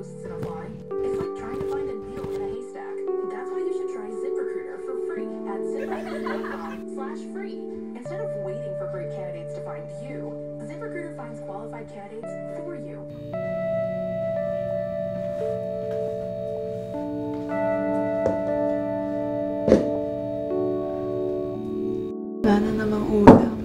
posts in a fly. It's like trying to find a needle in a haystack. That's why you should try ZipRecruiter for free at ziprecruiter.com/free. Instead of waiting for great candidates to find you, ZipRecruiter finds qualified candidates for you. Wala na namang ulam.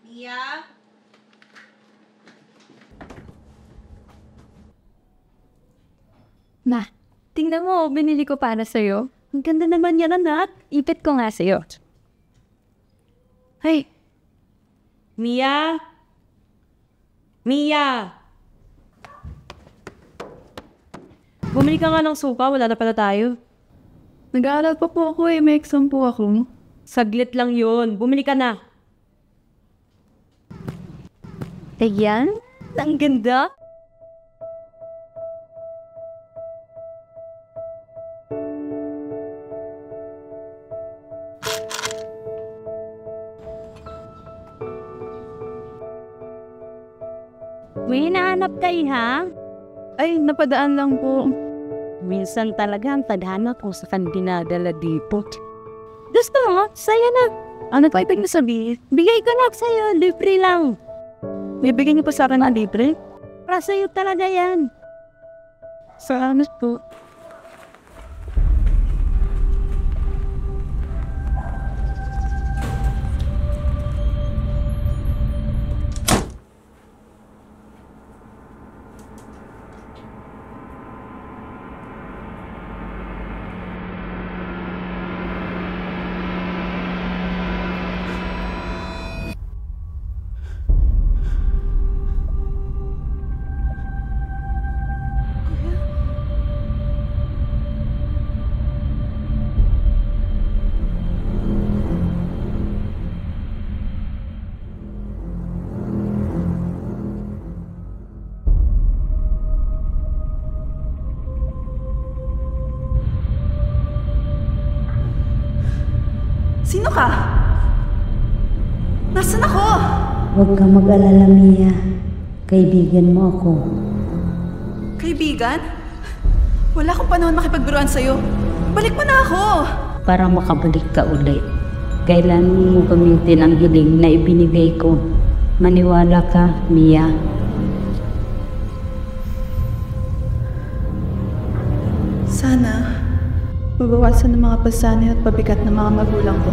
Mia? Ma, tingnan mo, binili ko para sa'yo. Ang ganda naman yan, anak. Ipit ko nga sa'yo. Hey, Mia? Mia? Bumili ka nga ng suka, wala na pala tayo. Nag-aaral pa po ako eh. May exam po ako. Saglit lang yun. Bumili ka na. ayan. Ang ganda. May hinahanap kayo, ha? Ay, napadaan lang po. Minsan talaga ang tadhana kung saan dinadala dito. Gusto mo? Sa'yo na. Ano pa ibig na sabihin? Bigay ko na sa'yo. Libre lang. Bibigyan niyo po sa akin ng libre? Para sa'yo talaga yan. Salamat po. Sino ka? Nasaan ako? Huwag kang mag-alala, Mia. Kaibigan mo ako. Kaibigan? Wala akong panahon makipagbiruan sa'yo. Balik mo na ako! Para makabalik ka ulit. Kailangan mo gamitin ang hiling na ibinigay ko. Maniwala ka, Mia. Sana, mabawasan ng mga pasanay at pabigat ng mga magulang ko.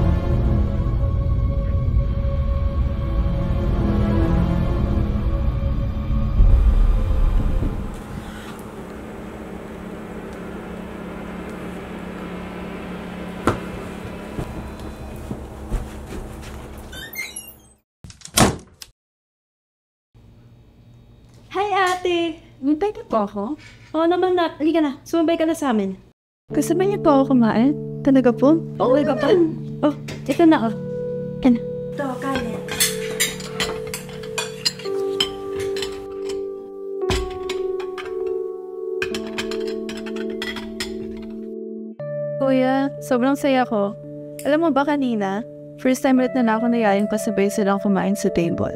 Hi, ate! Hintay na po ako? Oo naman na. Halika na. Sumabay ka na sa amin. Kasabay niyo po ako kumain? Talaga po? Oo, ka pa. Oh, ito na, oh. Ano? Ito, kanin. Kuya, sobrang saya ko. Alam mo ba kanina, first time ulit na ako nayayin pasabay silang kumain sa table.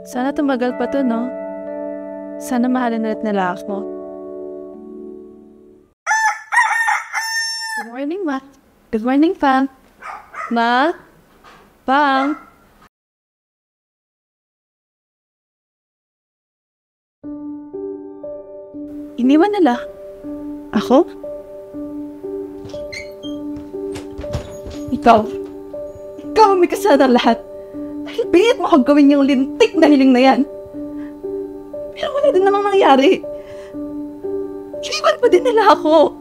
Sana tumagal pa to, no? Sana mahalin ulit nila ako. Good morning, Ma. Good morning, Pam. Ma? Pam? Iniwan nila. Ako? Ikaw ang may kasalanan lahat. Dahil bihit mo kong gawin yung lintik na hiling na yan. Pero wala din namang nangyari. Iniwan pa din nila ako.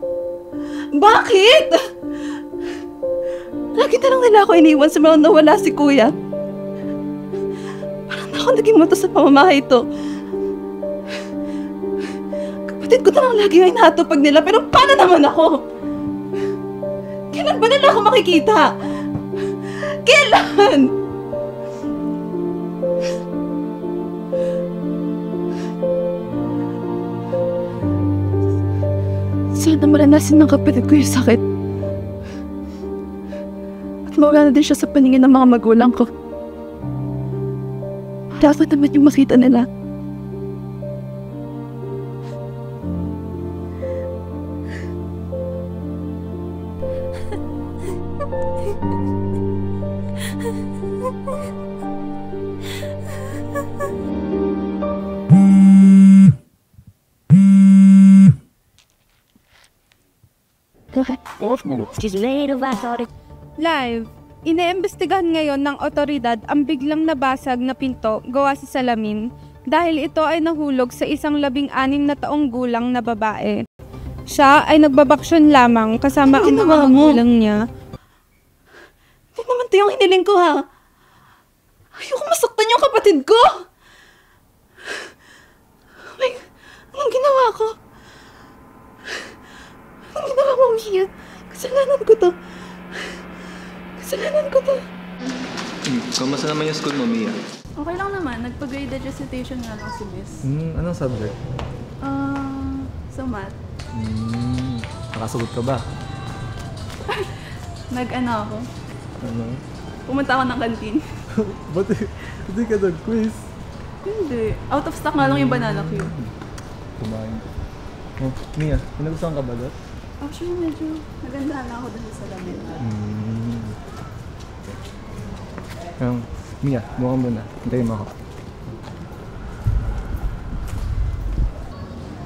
Bakit? Lagi na lang nila ako iniwan sa mga nawala si Kuya. Parang ako naging muto sa pamamahay ito. Kapatid ko na lang lagi yung inahatupag nila, pero paano naman ako? Kailan ba nila ako makikita? Kailan? Sana maranasin ng kapatid ko yung sakit. At mawala na din siya sa paningin ng mga magulang ko. Dapat naman yung makita nila. Live, iniimbestigahan ngayon ng otoridad ang biglang nabasag na pinto gawa sa salamin dahil ito ay nahulog sa isang 16 na taong gulang na babae. Siya ay nagbabaksyon lamang kasama ang mga magulang niya. Hindi naman ito yung hiniling ko, ha? Ayoko masaktan yung kapatid ko! Ay, anong ginawa ko? Anong ginawa mo, Mia? Kasalanan ko to. Kasalanan ko to. Kamusta naman yung school mo, Mia? Okay lang naman. Nagpa-graded recitation nga lang si Miss. Anong subject? So math. Nakasagot ka ba? Nag-ano ako. Ano? Pumunta ako ng kantin. Ba't hindi ka nag-quiz? Hindi. Out of stock nga lang yung banana cue. Kumain. Oh, Mia, pinagustuhan ka ba doon? Actually, medyo nagandahan na ako dun sa salamin. Mia, bukan mo na. Hintayin mo ako.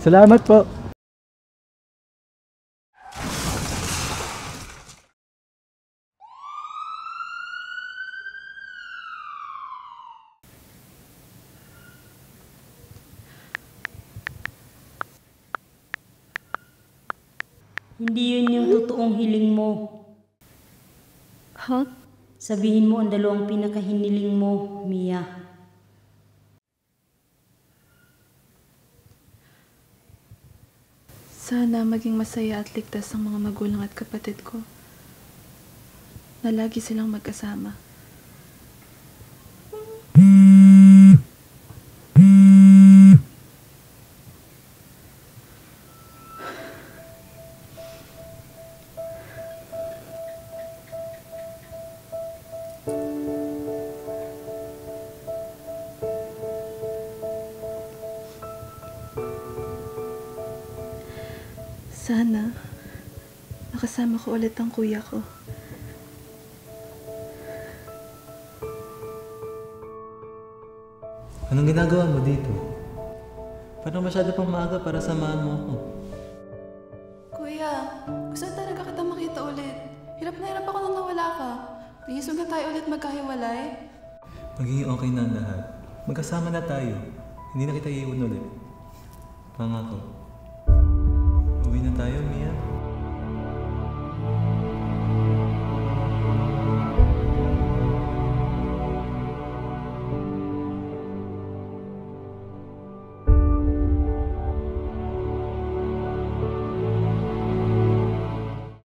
Salamat po! Hindi yun yung totoong hiling mo. Ha? Sabihin mo ang dalawang pinakahiniling mo, Mia. Sana maging masaya at ligtas ang mga magulang at kapatid ko. Na lagi silang magkasama. Sana makasama ko ulit ang kuya ko. Anong ginagawa mo dito? Parang masyado pang maaga para samahan mo ako. Kuya, gusto talaga kita makita ulit. Hirap na hirap ako nang nawala ka. Please, huwag na tayo ulit magkahiwalay. Magiging okay na ang lahat. Magkasama na tayo. Hindi na kita iiwan ulit. Pangako. Uwi na tayo, Mia.